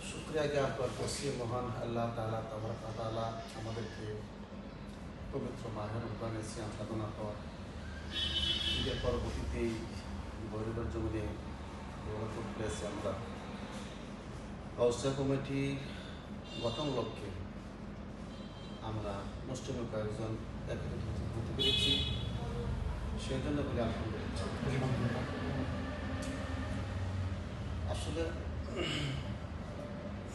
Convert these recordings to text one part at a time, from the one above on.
শুকরিয়া জ্ঞাপন করছি মহান আল্লাহ তাআলা তাআলা আমাদেরকে পবিত্র মাহে রমজানের সিয়াম সাধনার পর ঈদের পরবর্তীতেই বৈরবের জমিনে বরকত পেয়েছি আমরা। গাউসিয়া কমিটি গঠন লক্ষ্যে আমরা মুসলিম কয়েকজন একত্রিত হতে পেরেছি, সেই জন্য বলি আলহামদুলিল্লাহ। আসলে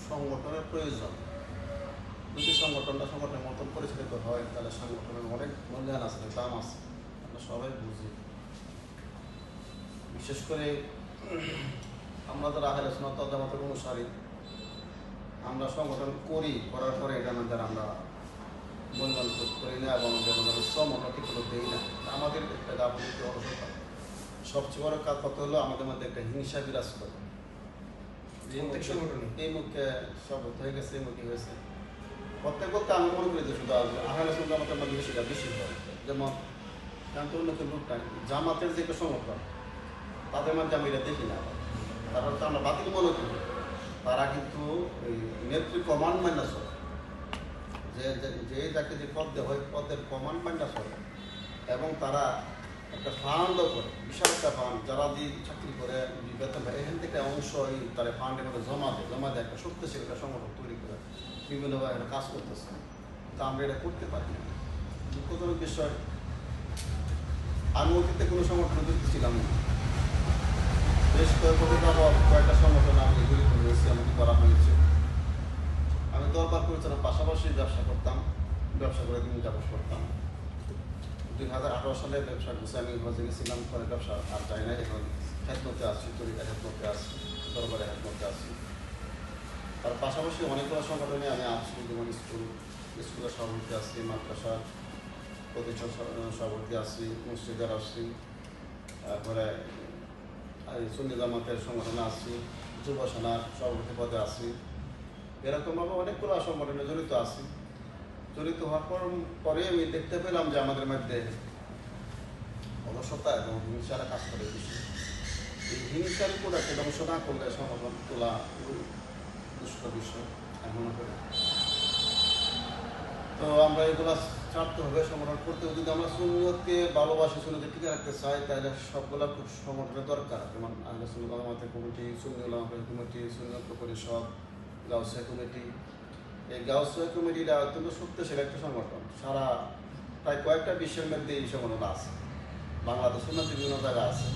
সংগঠনের প্রয়োজন। যদি সংগঠনের মতন পরিচালিত হয় তাহলে সংগঠনের অনেক মূল্যায়ন আছে, দাম আছে, আমরা সবাই বুঝি। বিশেষ করে আমরা যারা আহলে সুন্নাত ওয়াল জামাতের অনুসারী, আমরা সংগঠন করার পরে এটা আমাদের আমরা মূল্যায়ন করি না এবং শ্রম আমরা ঠিকমতো দিই না। আমাদের একটা গাফিলতি অলসতা। সবচেয়ে বড় কথা হলো আমাদের মধ্যে একটা হিংসা বিরাজ করে। এই মুখে সব হয়ে গেছে, এই মুখে হয়েছে প্রত্যেক বলতে আমি মনে করি যে শুধু আহলে সুন্নাত ওয়াল জামাতের বিষয়টা বেশি হয়। যেমন অন্যকে লোক নাই, জামাতের যে একটা সংগঠন তাদের মধ্যে আমি এটা দেখি না। তারপর তো আমরা বাতিল মনে করি, তারা কিন্তু ওই নেত্রী কমান্ড মাইনা চলে, যে যাকে যে পদ দেওয়া হয় পদের কমান্ড মাইনা চলে। এবং তারা একটা ফান্ডও করে, বিশাল একটা ফান্ড, যারা যে চাকরি করে বেতন পায় এখান থেকে অংশ তারা ফান্ডের মধ্যে জমা দেয় একটা শক্তিশালী একটা সংগঠন তৈরি করে বিভিন্নভাবে একটা কাজ করতেছে। তা আমরা এটা করতে পারি না। দুঃখজনক বিষয়, আমি অতীতে কোনো সংগঠনে যুক্ত ছিলাম না। বেশ কয়েকটা সংগঠন আমি জড়িত হয়েছি, আমাকে করা হয়েছে। আমি দরবার পরিচালনার পাশাপাশি ব্যবসা করতাম, ব্যবসা করে দিন যাপন করতাম। 2018 সালে ব্যবসা করছি, আমি হজে গেছিলাম, পরে ব্যবসা আর যাই না। এখন হেদমতে আসছি, তরিকা হেদমতে আসছি, দরবারে হেদমতে আসছি। তার পাশাপাশি অনেকগুলো সংগঠনে আমি আসছি, যেমন স্কুলের সভাপতি আসছি, মাদ্রাসার প্রতিষ্ঠান সভাপতি আসছি, মসজিদের আসছি, তারপরে সুন্নি জামাতের সংগঠনে আসছি, যুব সেনার সভাপতি পদে আসছি। এরকমভাবে অনেকগুলো সংগঠনে জড়িত আছি। জড়িত হওয়ার পরে আমি দেখতে পেলাম যে আমাদের মধ্যে অলসতা এবং হিংসার কাজ করে বেশি। এই হিংসার উপর একটা ধ্বংস না করলে সংগঠন তোলা দুষ্কর বিষয় আমি মনে করি। তো আমরা এগুলা ছাড়তে হবে, সংগঠন করতে হবে। যদি আমরা সুন্নিয়তকে ভালোবাসি, সুন্নিয়তকে টিকে রাখতে চাই, তাহলে সবগুলা খুব সংগঠনের দরকার। যেমন আহলে সুন্নাত ওয়াল জামাতের কমিটি, সুন্নি উলামা কমিটি, সুন্নিয়ত পরিষদ, গাউসিয়া কমিটি। এই গাউসিয়া কমিটিটা অত্যন্ত শক্তিশালী একটা সংগঠন। সারা প্রায় কয়েকটা বিশ্বের মধ্যে এই সংগঠন আছে, বাংলাদেশের মধ্যে বিভিন্ন জায়গা আছে।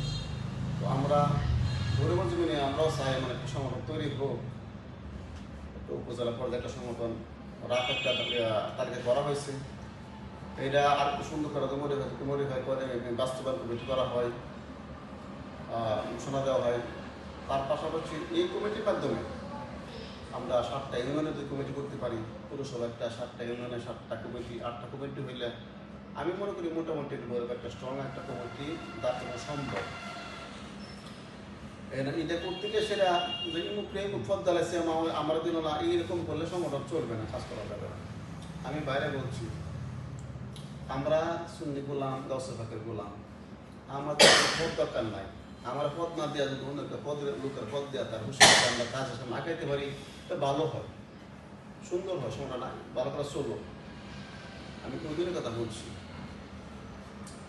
তো আমরা গরিবের জমিনে আমরাও চাই মানে একটা সংগঠন তৈরি হোক, একটা উপজেলা পর্যায়ে একটা সংগঠন রাত একটা তালিকা করা হয়েছে। এটা আর একটু সুন্দর করা মডিফাই করে বাস্তবায়ন কমিটি করা হয়, ঘোষণা দেওয়া হয়। তার পাশাপাশি এই কমিটির মাধ্যমে আমরা 7টা ইউনিয়নের যদি কমিটি করতে পারি, পুরসভা একটা 7টা ইউনিয়নের 7টা কমিটি, 8টা কমিটি হইলে আমি মনে করি মোটামুটি একটা স্ট্রং একটা কমিটি দাঁড়ানো সম্ভব। এটা করতে গিয়ে সেটা পথ জ্বালাইছে আমার দিন না, এইরকম করলে সংগঠন চলবে না, কাজ করা যাবে না। আমি বাইরে বলছি, আমরা সুন্নি গোলাম, গাউসিয়া পাকের গোলাম, আমাদের পদ দরকার নাই। আমার পদ না দেওয়া যদি অন্যকে লোকের পদ দেওয়া, তার হুশিয়ার আমরা কাজ আসলে না খাইতে পারি, এটা ভালো হয়, সুন্দর হয়, সংগঠন ভালো করে চলো। আমি কোনোদিনের কথা বলছি,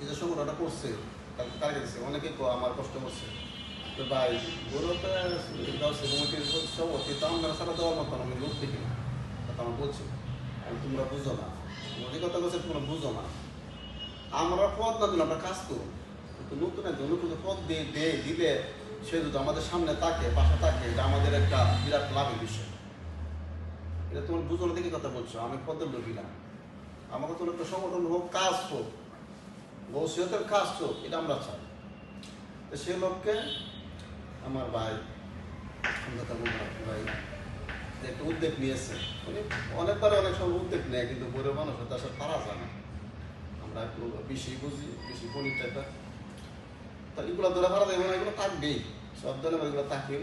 এই যে সংগঠনটা করছে তার গেছে অনেকে আমার কষ্ট করছে। তো ভাই গৌরবটা গাউসিয়া কমিটির সভাপতি, তা আমরা সারা দেওয়ার মতন আমি লোক দেখি না, কথা আমার বলছি। আমি তোমরা বুঝো না, যে কথা বলছে তোমরা বুঝো না। আমরা পদ না দিলে আমরা কাজ করুন, কিন্তু নতুন একজন নতুন পদ দিলে সে যদি আমাদের সামনে থাকে, পাশে থাকে, এটা আমাদের একটা বিরাট লাভের বিষয়। এটা তোমার বুঝো না দেখে কথা বলছো, আমি পদের লোকই না। আমাকে তো একটা সংগঠন হোক, কাজ হোক, গাউসিয়াতের কাজ হোক, এটা আমরা চাই। তো সে লোককে আমার ভাই ভাই একটা উদ্যোগ নিয়েছে, উনি অনেকবার অনেক সময় উদ্যোগ নেয়, কিন্তু গরিব মানুষ তার সাথে পারা যায় না। আমরা একটু বেশি বুঝি, বেশি গণিত টাইপটা, তা এগুলো ধরে পারা যায় না, এগুলো থাকবেই, সব ধরনের এগুলো থাকে।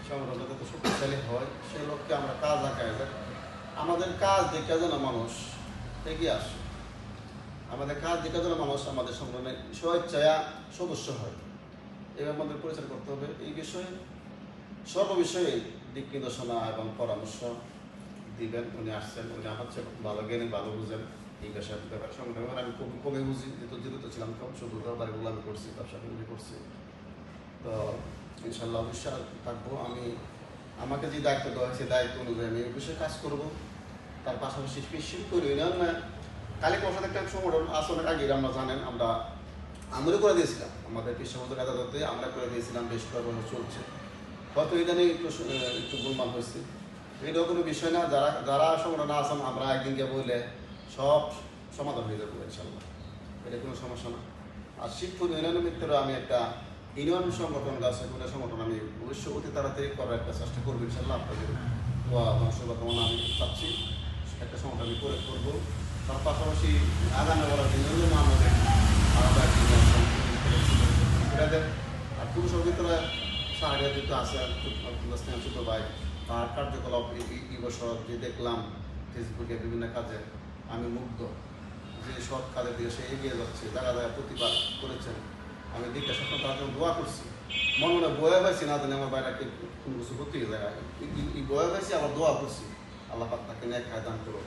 সংগঠনটা যত শক্তিশালী হয়, সে লোককে আমরা কাজ আঁকায় যায়। আমাদের কাজ দেখে যেন মানুষ এগিয়ে আসে, আমাদের কাজ দেখে যেন মানুষ আমাদের সংগঠনে স্বেচ্ছায় সদস্য হয়, এবার আমাদের পরিচালনা করতে হবে। এই বিষয়ে সর্ববিষয়ে দিক নির্দেশনা এবং পরামর্শ দিবেন। উনি আসছেন, উনি আমার চেয়ে ভালো জ্ঞানী, ভালো বুঝেন এই ব্যাপার সংগঠন। আমি খুব কমে বুঝি, যেহেতু জীবিত ছিলাম কম, শুধু ব্যাপারগুলো আমি করছি, ব্যবসা বাণিজ্য করছি। তো ইনশাল্লাহ অবশ্যই থাকবো। আমাকে যে দায়িত্ব দেওয়া হয়েছে দায়িত্ব অনুযায়ী আমি অবশ্যই কাজ করবো। তার পাশাপাশি স্পেশাল করে কালী প্রসাদ একটা সংগঠন আসনের আগে আমরা জানেন, আমরা আমলে করে দিয়েছিলাম, আমাদের কৃষ্ণবন্ধু আদালতে আমরা করে দিয়েছিলাম, বেশ কয়েক বছর চলছে। হয়তো ইদানিং একটু গোলমাল হয়েছে, এটাও কোনো বিষয় না। যারা যারা সংগঠন আছেন আমরা একদিনকে বললে সব সমাধান হয়ে যাবে ইনশাল্লাহ, এটা কোনো সমস্যা না। আর শিবপুর ইউনিয়নের ভিতরে আমি একটা ইউনিয়ন সংগঠন আছে, ওটা সংগঠন আমি অবশ্যই অতি তাড়াতাড়ি করার একটা চেষ্টা করবো ইনশাল্লাহ। আপনাদের শুভকামনা আমি চাচ্ছি, একটা সংগঠন আমি করে করবো। তার পাশাপাশি আগামী বলার জন্য আমাদের আলাদা এটাদের আর পুরুষের ভিতরে সাহায্য দিতে আছে ছোট ভাই, তার কার্যকলাপ এই বছর যে দেখলাম ফেসবুকে বিভিন্ন কাজে আমি মুগ্ধ, যে সব কাজের দিকে সে এগিয়ে যাচ্ছে, জায়গা জায়গায় প্রতিবাদ করেছেন। আমি দিকে সব তার জন্য দোয়া করছি, মনে মনে বয়া পাইছি না জানি আমার বাইরে কোনো কিছু করতে যায়, এই বয়া পাইছি আবার দোয়া করছি, আল্লাহ পাক তাকে ন্যায় খায় দান করো।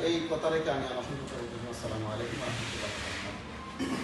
এই কথা রেখে আমি আমার শুনতে চাই। আসসালামু আলাইকুম ওয়া রাহমাতুল্লাহি ওয়া বারাকাতুহু।